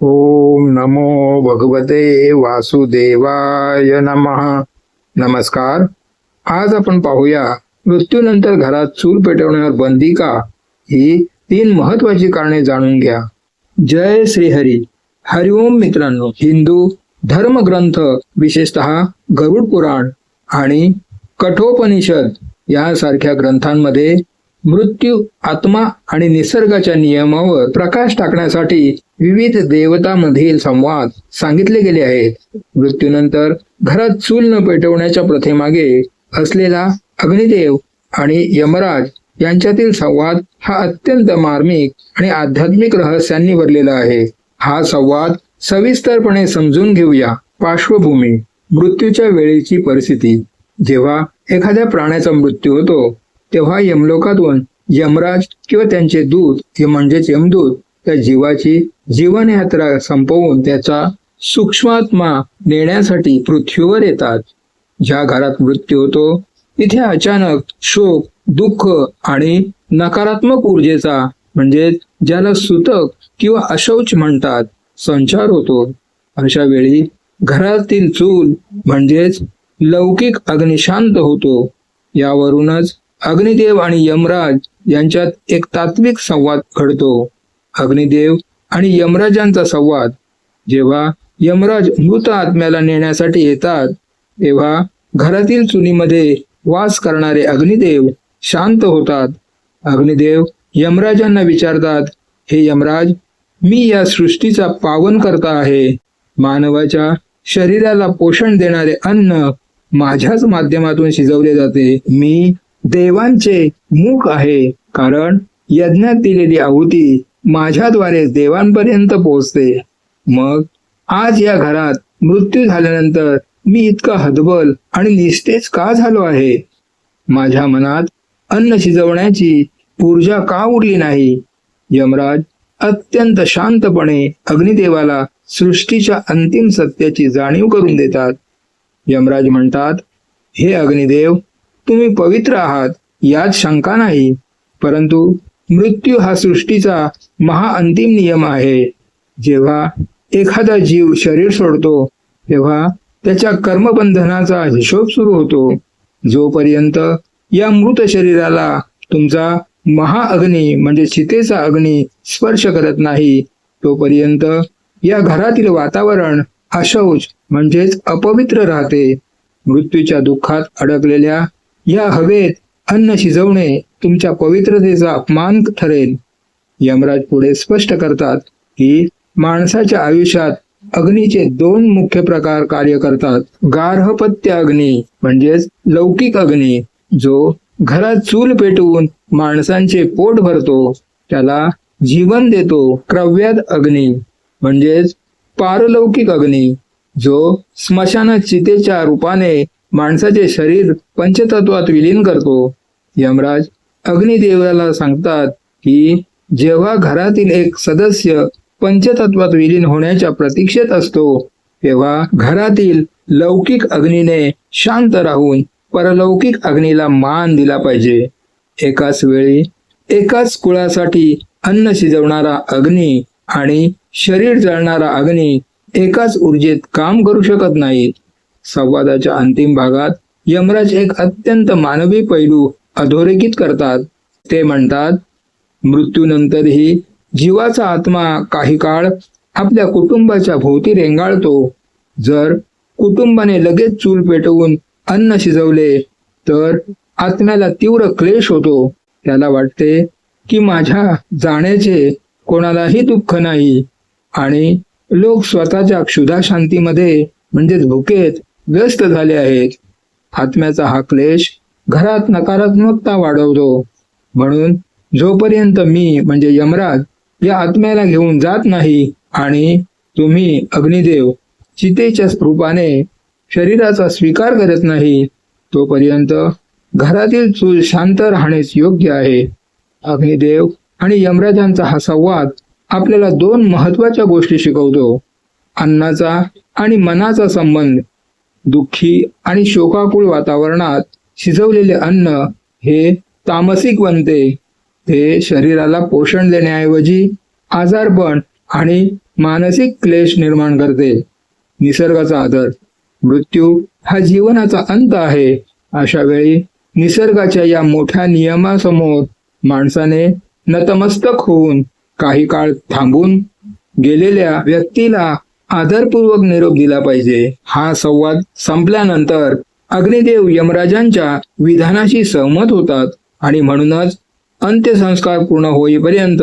ओम नमो भगवते वासुदेवाय नमः. नमस्कार. आज आपण पाहूया मृत्यूनंतर घरात चूल पेटवण्यावर बंदी का, ही 3 महत्वाची कारणे जाणून घ्या. जय श्रीहरी. हरिओम मित्रांनो. हिंदू धर्मग्रंथ विशेषतः गरुड पुराण आणि कठोपनिषद यासारख्या ग्रंथांमध्ये मृत्यू, आत्मा आणि निसर्गाच्या नियमावर प्रकाश टाकण्यासाठी विविध देवतांमधील संवाद सांगितले गेले आहेत. मृत्यूनंतर घरात चूल न पेटवण्याच्या प्रथेमागे असलेला अग्निदेव आणि यमराज यांच्यातील संवाद हा अत्यंत मार्मिक आणि आध्यात्मिक रहस्यांनी भरलेला आहे. हा संवाद सविस्तरपणे समजून घेऊया. पार्श्वभूमी: मृत्यूच्या वेळेची परिस्थिती. जेव्हा एखाद्या प्राण्याचा मृत्यू होतो तेव्हा यमलोकातून यमराज किंवा त्यांचे दूत म्हणजेच यमदूत त्या जीवाची जीवनयात्रा संपवून त्याचा सूक्ष्मात्मा नेण्यासाठी पृथ्वीवर येतात. ज्या घरात मृत्यू होतो तिथे अचानक शोक, दुःख आणि नकारात्मक ऊर्जेचा म्हणजे ज्याला सूतक किंवा अशौच म्हणतात संचार होतो. अशा वेळी घरातील चूल म्हणजेच लौकिक अग्नी शांत होतो. यावरूनच अग्निदेव आणि यमराज यांच्यात एक तात्विक संवाद घडतो. अग्निदेव आणि यमराजांचा संवाद: जेव्हा यमराज मृत आत्म्याला नेण्यासाठी येतात तेव्हा घरातील चुलीमध्ये वास करणारे अग्निदेव शांत होतात. अग्निदेव यमराजांना विचारतात, हे यमराज, मी या सृष्टीचा पावनकर्ता आहे. मानवाच्या शरीराला पोषण देणारे अन्न माझ्याच माध्यमातून शिजवले जाते. मी देवांचे मुख आहे, कारण यज्ञात दिलेली आहुती माझ्याद्वारे देवांपर्यंत पोहोचते. मग आज या घरात मृत्यू झाल्यानंतर मी इतका हतबल आणि निस्तेज का झालो आहे? माझ्या मनात अन्न शिजवण्याची ऊर्जा का उरली नाही? यमराज अत्यंत शांतपणे अग्निदेवाला सृष्टीच्या अंतिम सत्याची जाणीव करून देतात. यमराज म्हणतात, हे अग्निदेव, तुम्ही पवित्र आहात यात शंका नाही, परंतु मृत्यू हा सृष्टीचा महाअंतिम नियम आहे. जेव्हा एखादा जीव शरीर सोडतो तेव्हा त्याच्या कर्मबंधनाचा हिशोब सुरू होतो. जोपर्यंत या मृत शरीराला तुमचा महाअग्नी म्हणजे चितेचा अग्नी स्पर्श करत नाही तोपर्यंत या घरातील वातावरण अशौच म्हणजेच अपवित्र राहते. मृत्यूच्या दुःखात अडकलेल्या या हवेत अन्न शिजवणे तुमच्या पवित्रतेचा अपमान ठरेल. यमराज पुढे स्पष्ट करतात की माणसाच्या आयुष्यात अग्नीचे 2 मुख्य प्रकार कार्य करतात. गार्हपत्य अग्नी म्हणजेच लौकिक अग्नी, जो घरात चूल पेटवून माणसांचे पोट भरतो, त्याला जीवन देतो. क्रव्याद अग्नी म्हणजेच पारलौकिक अग्नी, जो स्मशानात चितेच्या रूपाने माणसाचे शरीर पंचतत्वात विलीन करतो. यमराज अग्निदेवाला सांगतात की जेव्हा घरातील एक सदस्य पंचतत्वात विलीन होण्याच्या प्रतीक्षेत असतो तेव्हा घरातील लौकिक अग्नीने शांत राहून परलौकिक अग्नीला मान दिला पाहिजे. एकाच वेळी एकाच कुळासाठी अन्न शिजवणारा अग्नी आणि शरीर जळणारा अग्नी एकाच ऊर्जेत काम करू शकत नाहीत. संवादाच्या अंतिम भागात यमराज एक अत्यंत मानवी पैलू अधोरेखित करतात. ते म्हणतात, मृत्यूनंतरही जीवाचा आत्मा काही काळ आपल्या कुटुंबाच्या भोवती रेंगाळतो. जर कुटुंबाने लगेच चूल पेटवून अन्न शिजवले तर आत्म्याला तीव्र क्लेश होतो. त्याला वाटते की माझ्या जाण्याचे कोणालाही दुःख नाही आणि लोक स्वतःच्या क्षुधा शांतीमध्ये म्हणजेच भुकेत व्यस्त झाले आहेत. आत्म्याचा हा क्लेश घरात नकारात्मकता वाढवतो. म्हणून जोपर्यंत मी म्हणजे यमराज या आत्म्याला घेऊन जात नाही आणि तुम्ही अग्निदेव चितेच्या रूपाने शरीराचा स्वीकार करत नाही तोपर्यंत घरातील चूल शांत राहणेच योग्य आहे. अग्निदेव आणि यमराजांचा हा संवाद आपल्याला 2 महत्वाच्या गोष्टी शिकवतो. अन्नाचा आणि मनाचा संबंध. दुःखी आणि शोकाकुळ वातावरणात शिजवलेले अन्न हे तामसिक बनते. ते शरीराला पोषण देण्याऐवजी आजारपण आणि मानसिक क्लेश निर्माण करते. निसर्गाचा आदर. मृत्यू हा जीवनाचा अंत आहे. अशा वेळी निसर्गाच्या या मोठ्या नियमासमोर माणसाने नतमस्तक होऊन काही काळ थांबून गेलेल्या व्यक्तीला आदरपूर्वक निरोप दिला पाहिजे. हा संवाद संपल्यानंतर अग्निदेव यमराजांच्या विधानाशी सहमत होतात आणि म्हणूनच अंत्यसंस्कार पूर्ण होईपर्यंत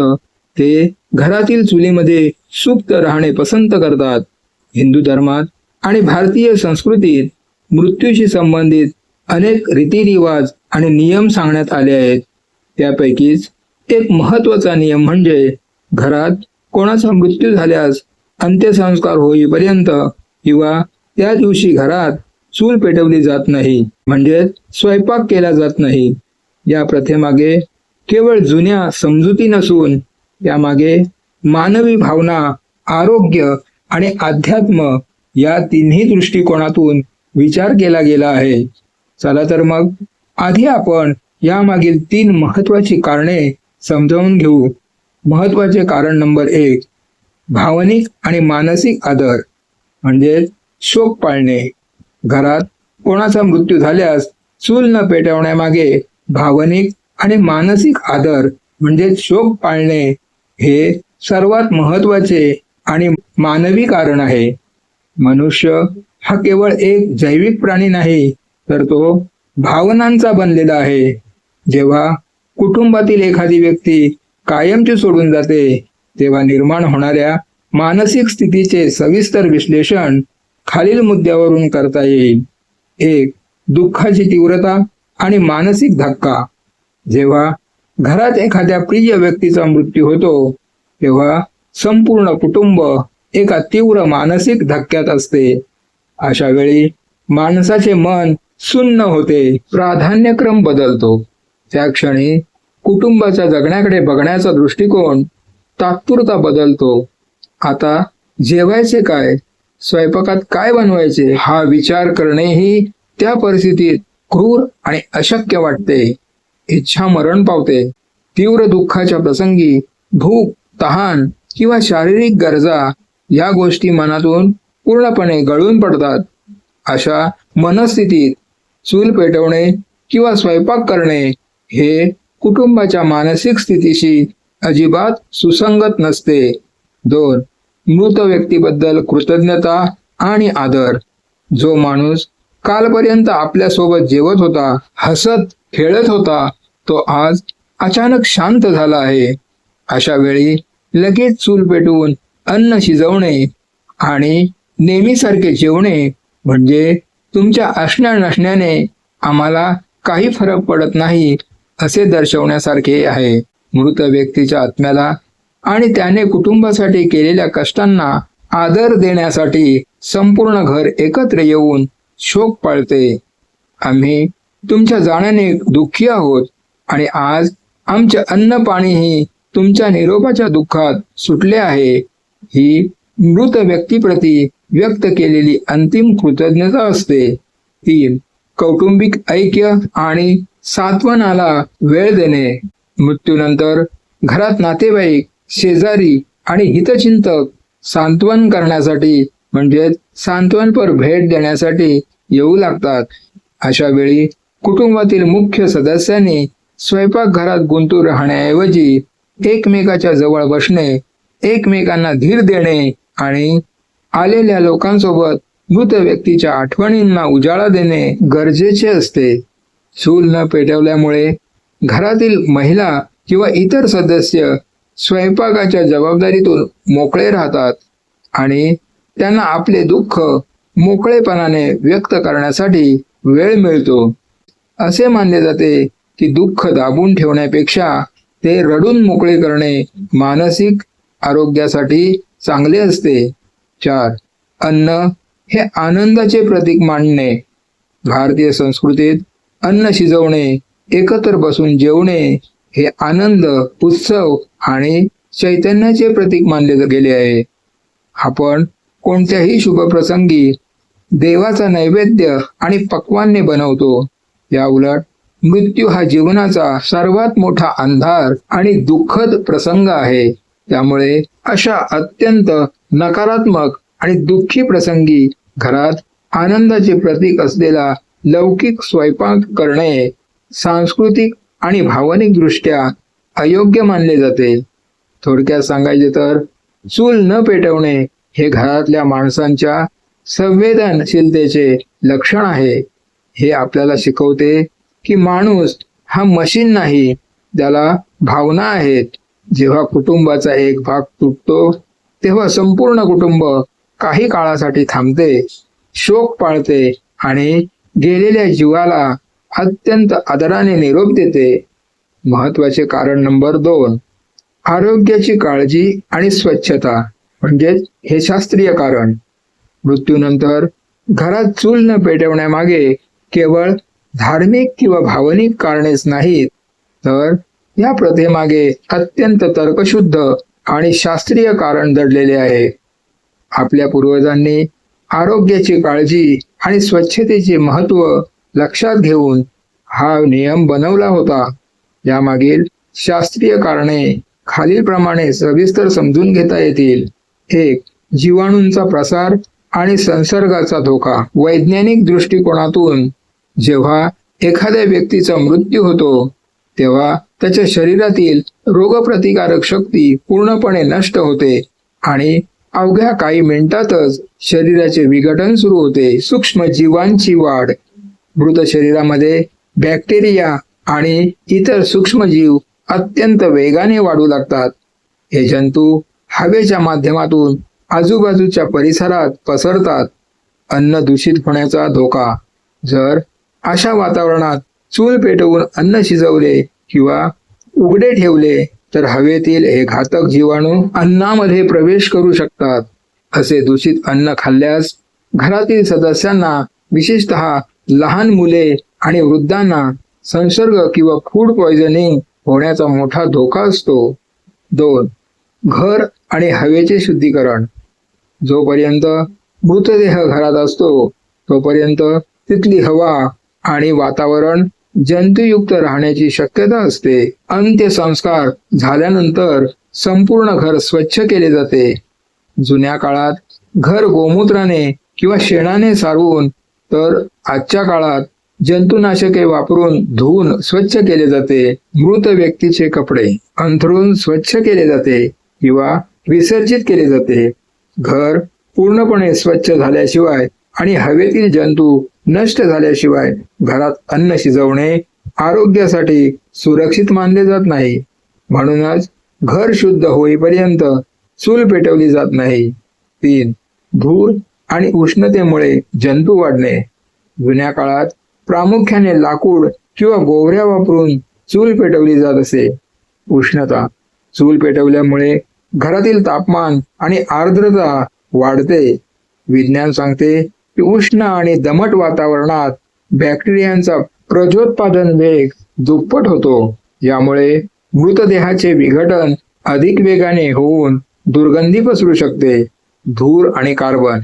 ते घरातील चुलीमध्ये सुप्त राहणे पसंत करतात. हिंदू धर्मात आणि भारतीय संस्कृतीत मृत्यूशी संबंधित अनेक रीतिरिवाज आणि नियम सांगण्यात आले आहेत. त्यापैकीच एक महत्त्वाचा नियम म्हणजे घरात कोणाचा मृत्यू झाल्यास अंत्यसंस्कार होईपर्यंत किंवा त्या दिवशी घरात चूल पेटवली जात नाही, म्हणजे स्वयंपाक केला जात नाही. या प्रथेमागे केवळ जुन्या समजुती नसून यामागे मानवी भावना, आरोग्य आणि अध्यात्म या तिन्ही दृष्टिकोनातून विचार केला गेला आहे. चला तर मग आधी आपण यामागील 3 महत्त्वाची कारणे समजावून घेऊ. महत्त्वाचे कारण नंबर 1, भावनिक आणि मानसिक आदर म्हणजे शोक पाळणे. घरात कोणाचा मृत्यू झाल्यास चूल न पेटवण्यामागे भावनिक आणि मानसिक आदर म्हणजे शोक पाळणे हे सर्वात महत्त्वाचे आणि मानवी कारण आहे. मनुष्य हा केवळ एक जैविक प्राणी नाही, तर तो भावनांचा बनलेला आहे. जेव्हा कुटुंबातील एखादी व्यक्ती कायमची सोडून जाते तेव्हा निर्माण होणाऱ्या मानसिक स्थितीचे सविस्तर विश्लेषण खालील मुद्द्यावरून करता येईल. 1. दुःखाची तीव्रता आणि मानसिक धक्का. जेव्हा घरात एखाद्या प्रिय व्यक्तीचा मृत्यू होतो तेव्हा संपूर्ण कुटुंब एका तीव्र मानसिक धक्क्यात असते. अशा वेळी माणसाचे मन सुन्न होते, प्राधान्यक्रम बदलतो. त्या क्षणी कुटुंबाच्या जगण्याकडे बघण्याचा दृष्टिकोन तात्पुरता बदलतो. आता जेवायचे काय, स्वयंपाकात काय बनवायचे हा विचार करणेही त्या परिस्थितीत क्रूर आणि अशक्य वाटते. इच्छा मरण पावते. तीव्र दुःखाच्या प्रसंगी भूक, तहान किंवा शारीरिक गरजा या गोष्टी मनातून पूर्णपणे गळून पडतात. अशा मनस्थितीत चूल पेटवणे किंवा स्वयंपाक करणे हे कुटुंबाच्या मानसिक स्थितीशी अजिबात सुसंगत नसते. 2. मृत व्यक्तीबद्दल कृतज्ञता आणि आदर. जो माणूस कालपर्यंत आपल्यासोबत जेवत होता, हसत खेळत होता, तो आज अचानक शांत झाला आहे. अशा वेळी लगेच चूल पेटवून अन्न शिजवणे आणि नेहमीसारखे जेवणे म्हणजे तुमच्या असण्या नसण्याने आम्हाला काही फरक पडत नाही असे दर्शवण्यासारखे आहे. मृत व्यक्तीच्या आत्म्याला आणि त्याने कुटुंबासाठी केलेल्या कष्टांना आदर देण्यासाठी संपूर्ण घर एकत्र येऊन शोक पाळते. आम्ही तुमच्या जाण्याने दुःखी आहोत आणि आज आमचे अन्न पाणीही तुमच्या निरोपाच्या दुःखात सुटले आहे. ही मृत व्यक्तीप्रती व्यक्त केलेली अंतिम कृतज्ञता असते. 3. कौटुंबिक ऐक्य आणि सांत्वनाला वेळ देणे. मृत्यूनंतर घरात नातेवाईक, शेजारी आणि हितचिंतक सांत्वन करण्यासाठी म्हणजे सांत्वनपर भेट देण्यासाठी येऊ लागतात. अशा वेळी कुटुंबातील मुख्य सदस्यांनी स्वयंपाकघरात गुंतून राहण्याऐवजी एकमेकाच्या जवळ बसणे, एकमेकांना धीर देणे आणि आलेल्या लोकांसोबत मृत व्यक्तीच्या आठवणींना उजाळा देणे गरजेचे असते. चूल न पेटवल्यामुळे घरातील महिला किंवा इतर सदस्य स्वयंपाकाच्या जबाबदारीतून मोकळे राहतात आणि त्यांना आपले दुःख मोकळेपणाने व्यक्त करण्यासाठी वेळ मिळतो. असे मानले जाते की दुःख दाबून ठेवण्यापेक्षा ते रडून मोकळे करणे मानसिक आरोग्यासाठी चांगले असते. 4. अन्न हे आनंदाचे प्रतीक मानणे. भारतीय संस्कृतीत अन्न शिजवणे, एकत्र बसून जेवणे हे आनंद, उत्सव आणि चैतन्याचे प्रतीक मानले गेले आहे. आपण कोणत्याही शुभप्रसंगी देवाचा नैवेद्य आणि पक्वान्ने बनवतो. या उलट मृत्यू हा जीवनाचा सर्वात मोठा अंधार आणि दुःखद प्रसंग आहे. त्यामुळे अशा अत्यंत नकारात्मक आणि दुःखी प्रसंगी घरात आनंदाचे प्रतीक असलेला लौकिक स्वयंपाक करणे सांस्कृतिक आणि भावनिक दृष्ट्या अयोग्य मानले जाते. थोडक्यात सांगायचे तर चूल न पेटवणे हे घरातल्या माणसांच्या संवेदनशीलतेचे लक्षण आहे. हे आपल्याला शिकवते की माणूस हा मशीन नाही, त्याला भावना आहेत. जेव्हा कुटुंबाचा एक भाग तुटतो तेव्हा संपूर्ण कुटुंब काही काळासाठी थांबते, शोक पाळते आणि गेलेल्या जीवाला अत्यंत आदराने निरोप देते. महत्वाचे कारण नंबर 2, आरोग्याची काळजी आणि स्वच्छता, म्हणजेच हे शास्त्रीय कारण. मृत्यूनंतर घरात चूल न पेटवण्यामागे केवळ धार्मिक किंवा भावनिक कारणेच नाहीत, तर या प्रथेमागे अत्यंत तर्कशुद्ध आणि शास्त्रीय कारण दडलेले आहे. आपल्या पूर्वजांनी आरोग्याची काळजी आणि स्वच्छतेचे महत्त्व लक्षात घेऊन हा नियम बनवला होता. यामागील शास्त्रीय कारणे खालीलप्रमाणे सविस्तर समजून घेता येतील. 1. जीवाणूंचा प्रसार आणि संसर्गाचा धोका. वैज्ञानिक दृष्टिकोनातून जेव्हा एखाद्या व्यक्तीचा मृत्यू होतो तेव्हा त्याच्या शरीरातील रोगप्रतिकारक शक्ती पूर्णपणे नष्ट होते आणि अवघ्या काही मिनिटातच शरीराचे विघटन सुरू होते. सूक्ष्म जीवांची वाढ. मृत शरीरामध्ये बॅक्टेरिया आणि इतर सूक्ष्मजीव अत्यंत वेगाने वाढू लागतात. हे जंतू हवेच्या माध्यमातून आजूबाजूच्या परिसरात पसरतात. अन्न दूषित होण्याचा धोका. जर अशा वातावरणात चूल पेटवून अन्न शिजवले किंवा उघडे ठेवले तर हवेतील हे घातक जीवाणू अन्नामध्ये प्रवेश करू शकतात. असे दूषित अन्न खाल्ल्यास घरातील सदस्यांना, विशेषतः लहान मुले आणि वृद्धांना संसर्ग किंवा फूड पॉइझनिंग होण्याचा मोठा धोका असतो. 2. घर आणि हवेचे शुद्धीकरण. जोपर्यंत मृतदेह घरात असतो तोपर्यंत तिथली हवा आणि वातावरण जंतुयुक्त राहण्याची शक्यता असते. अंत्यसंस्कार झाल्यानंतर संपूर्ण घर स्वच्छ केले जाते. जुन्या काळात घर गोमूत्राने किंवा शेणाने सारवून, तर आजच्या काळात जंतुनाशके वापरून धुवून स्वच्छ केले जाते. मृत व्यक्तीचे कपडे अंथरून स्वच्छ केले जाते किंवा विसर्जित केले जाते. घर पूर्णपणे स्वच्छ झाल्याशिवाय आणि हवेतील जंतू नष्ट झाल्याशिवाय घरात अन्न शिजवणे आरोग्यासाठी सुरक्षित मानले जात नाही. म्हणूनच घर शुद्ध होईपर्यंत चूल पेटवली जात नाही. 3. धूर आणि उष्णतेमुळे जंतू वाढणे. जुन्या काळात प्रामुख्याने लाकूड किंवा गोवऱ्या वापरून चूल पेटवली जात असे. उष्णता. चूल पेटवल्यामुळे घरातील तापमान आणि आर्द्रता वाढते. विज्ञान सांगते की उष्ण आणि दमट वातावरणात बॅक्टेरियांचा प्रजोत्पादन वेग दुप्पट होतो. यामुळे मृतदेहाचे विघटन अधिक वेगाने होऊन दुर्गंधी पसरू शकते. धूर आणि कार्बन.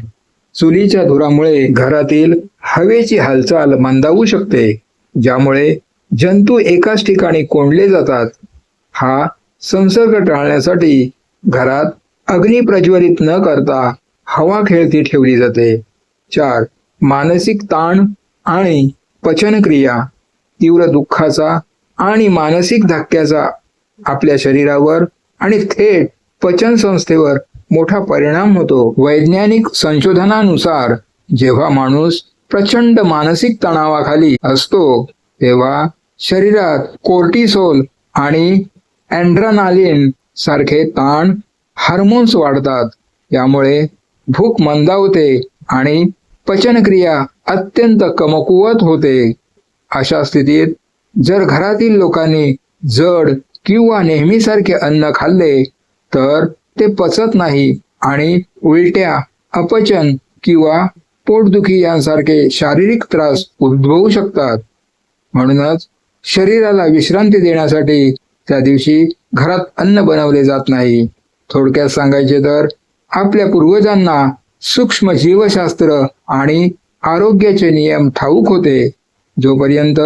चुलीच्या धुरामुळे घरातील हवेची हालचाल मंदावू शकते, ज्यामुळे जंतू एकाच ठिकाणी कोंडले जातात. हा संसर्ग टाळण्यासाठी घरात अग्नी प्रज्वलित न करता हवा खेळती ठेवली जाते. 4. मानसिक ताण आणि पचनक्रिया. तीव्र दुःखाचा आणि मानसिक धक्क्याचा आपल्या शरीरावर आणि थेट पचन संस्थेवर मोठा परिणाम होतो. वैज्ञानिक संशोधनानुसार जेव्हा माणूस प्रचंड मानसिक तणावाखाली असतो तेव्हा शरीरात कोर्टिसोल आणि ॲड्रेनालिन सारखे ताण हार्मोन्स वाढतात. यामुळे भूक मंदावते आणि पचनक्रिया अत्यंत कमकुवत होते. अशा स्थितीत जर घरातील लोकांनी जड किंवा नेहमीसारखे अन्न खाल्ले तर ते पचत नाही आणि उलट्या, अपचन किंवा पोटदुखी यांसारखे शारीरिक त्रास उद्भवू शकतात. म्हणूनच शरीराला विश्रांती देण्यासाठी त्या दिवशी घरात अन्न बनवले जात नाही. थोडक्यात सांगायचे तर आपल्या पूर्वजांना सूक्ष्म जीवशास्त्र आणि आरोग्याचे नियम ठाऊक होते. जोपर्यंत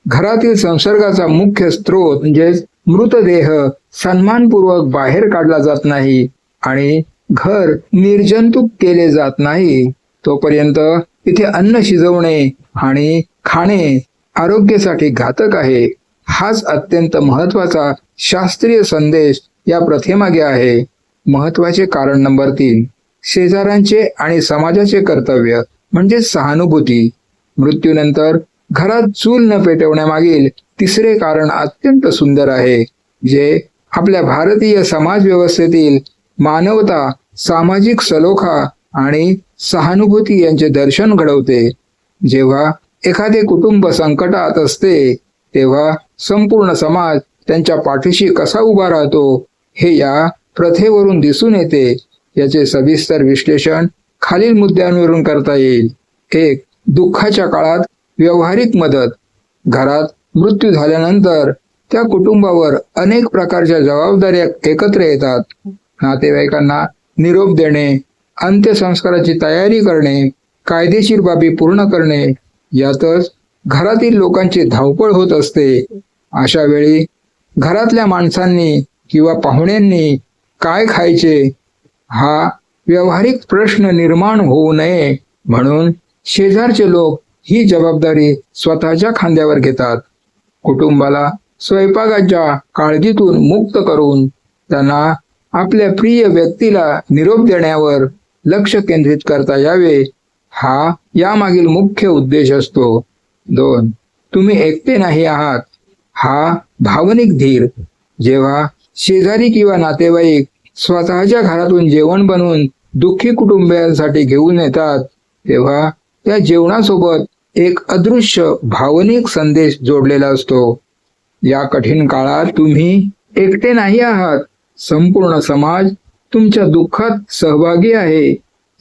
घरातील संसर्गाचा मुख्य स्रोत म्हणजेच मृतदेह सन्मानपूर्वक बाहेर काढला जात नाही आणि घर निर्जंतुक केले जात नाही तोपर्यंत तिथे अन्न शिजवणे आणि खाणे आरोग्यासाठी घातक आहे. हाच अत्यंत महत्वाचा शास्त्रीय संदेश या प्रथेमागे आहे. महत्वाचे कारण नंबर 3, शेजाऱ्यांचे आणि समाजाचे कर्तव्य म्हणजे सहानुभूती. मृत्यूनंतर घरात चूल न पेटवण्यामागील तिसरे कारण अत्यंत सुंदर आहे, जे आपल्या भारतीय समाज व्यवस्थेतील मानवता, सामाजिक सलोखा आणि सहानुभूती यांचे दर्शन घडवते. जेव्हा एखादे कुटुंब संकटात असते तेव्हा संपूर्ण समाज त्यांच्या पाठीशी कसा उभा राहतो हे या प्रथेवरून दिसून येते. याचे सविस्तर विश्लेषण खालील मुद्द्यांवरून करता येईल. 1. दुःखाच्या काळात व्यावहारिक मदत. घरात मृत्यू झाल्यानंतर त्या कुटुंबावर अनेक प्रकारच्या जबाबदाऱ्या एकत्र येतात. नातेवाईकांना निरोप देणे, अंत्यसंस्काराची तयारी करणे, कायदेशीर बाबी पूर्ण करणे, यातच घरातील लोकांची धावपळ होत असते. अशा वेळी घरातल्या माणसांनी किंवा पाहुण्यांनी काय खायचे हा व्यावहारिक प्रश्न निर्माण होऊ नये म्हणून शेजारचे लोक ही जबाबदारी स्वतःच्या खांद्यावर घेतात. कुटुंबाला स्वयंपाकाच्या काळजीतून मुक्त करून त्यांना आपल्या प्रिय व्यक्तीला निरोप देण्यावर लक्ष केंद्रित करता यावे, हा यामागील मुख्य उद्देश असतो. 2. तुम्ही एकटे नाही आहात. हा भावनिक धीर. जेव्हा शेजारी किंवा नातेवाईक स्वतःच्या घरातून जेवण बनवून दुःखी कुटुंबियांसाठी घेऊन येतात तेव्हा त्या जेवणासोबत एक अदृश्य भावनिक संदेश जोडलेला असतो. या कठीण काळात तुम्ही एकटे नाही आहात. संपूर्ण समाज तुमच्या दुःखात सहभागी आहे.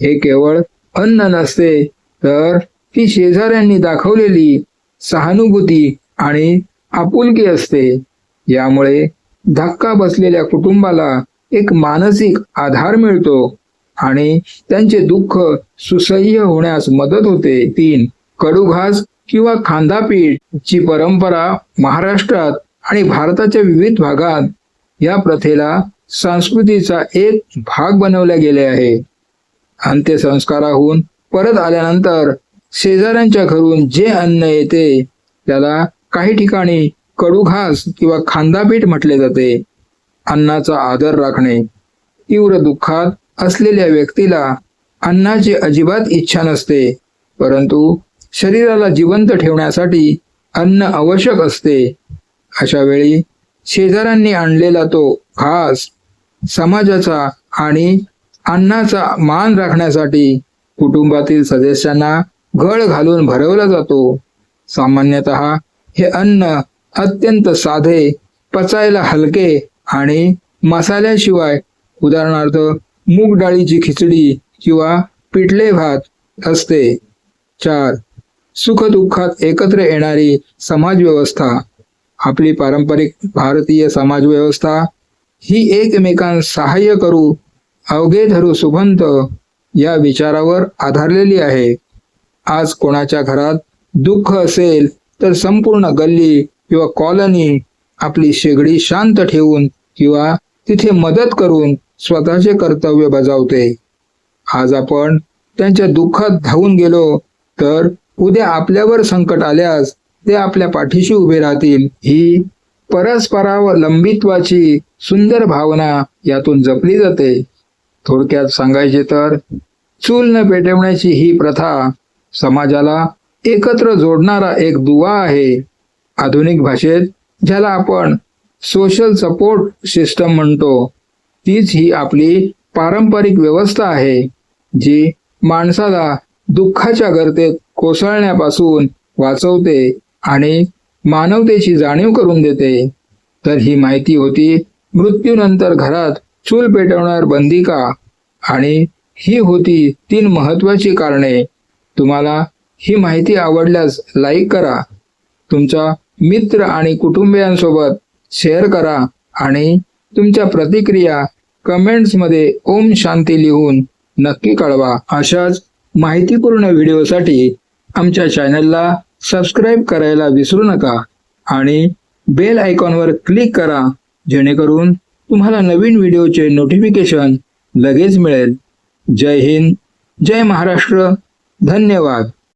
हे केवळ अन्न नसते तर ती शेजाऱ्यांनी दाखवलेली सहानुभूती आणि आपुलकी असते. यामुळे धक्का बसलेल्या कुटुंबाला एक मानसिक आधार मिळतो आणि त्यांचे दुःख सुसह्य होण्यास मदत होते. 3. कडूघास किंवा खांदापीठ ची परंपरा महाराष्ट्रात आणि भारताच्या विविध भागात या प्रथेला संस्कृतीचा एक भाग बनवला गेले आहे. अंत्यसंस्काराहून परत आल्यानंतर शेजाऱ्यांच्या घरून जे अन्न येते त्याला काही ठिकाणी कडूघास किंवा खांदापीठ म्हटले जाते. अन्नाचा आदर राखणे. तीव्र दुःखात असलेल्या व्यक्तीला अन्नाची अजिबात इच्छा नसते, परंतु शरीराला जिवंत ठेवण्यासाठी अन्न आवश्यक असते. अशा वेळी शेजाऱ्यांनी आणलेला तो घास समाजाचा आणि अन्नाचा मान राखण्यासाठी कुटुंबातील सदस्यांना गळ घालून भरवला जातो. सामान्यतः हे अन्न अत्यंत साधे, पचायला हलके आणि मसाल्याशिवाय, उदाहरणार्थ मूग डाळीची खिचडी किंवा पिठले भात असते. 4. सुखदुःखात एकत्र येणारी समाजव्यवस्था. आपली पारंपरिक भारतीय समाजव्यवस्था ही एकमेकांना सहाय्य करू, अवघे धरू सुबंत या विचारावर आधारलेली आहे. आज कोणाच्या घरात दुःख असेल तर संपूर्ण गल्ली किंवा कॉलनी आपली शेगडी शांत ठेवून किंवा तिथे मदत करून स्वतःचे कर्तव्य बजावते. आज आपण त्यांच्या दुःखात धावून गेलो तर उद्या आपल्यावर संकट आल्यास ते आपल्या पाठीशी उभे राहतील. ही परस्परावलंबित्वाची सुंदर भावना यातून जपली जाते. थोडक्यात सांगायचे तर चूल न पेटवण्याची ही प्रथा समाजाला एकत्र जोडणारा एक दुवा आहे. आधुनिक भाषेत ज्याला आपण सोशल सपोर्ट सिस्टम म्हणतो, तीच ही आपली पारंपरिक व्यवस्था आहे, जी माणसाला दुःखाच्या गर्तेत कोसळण्यापासून वाचवते आणि मानवतेची जाणीव करून देते. तर ही माहिती होती मृत्यूनंतर घरात चूल पेटवण्यावर बंदी का, आणि ही होती 3 महत्वाची कारणे. तुम्हाला ही माहिती आवडल्यास लाईक करा, तुमच्या मित्र आणि कुटुंबियांसोबत शेअर करा आणि तुमच्या प्रतिक्रिया कमेंट्समध्ये ओम शांती लिहून नक्की कळवा. अशाच माहितीपूर्ण व्हिडिओसाठी आमच्या चॅनलला सबस्क्राईब करायला विसरू नका आणि बेल आयकॉनवर क्लिक करा, जेणेकरून तुम्हाला नवीन व्हिडिओचे नोटिफिकेशन लगेच मिळेल. जय हिंद, जय महाराष्ट्र, धन्यवाद.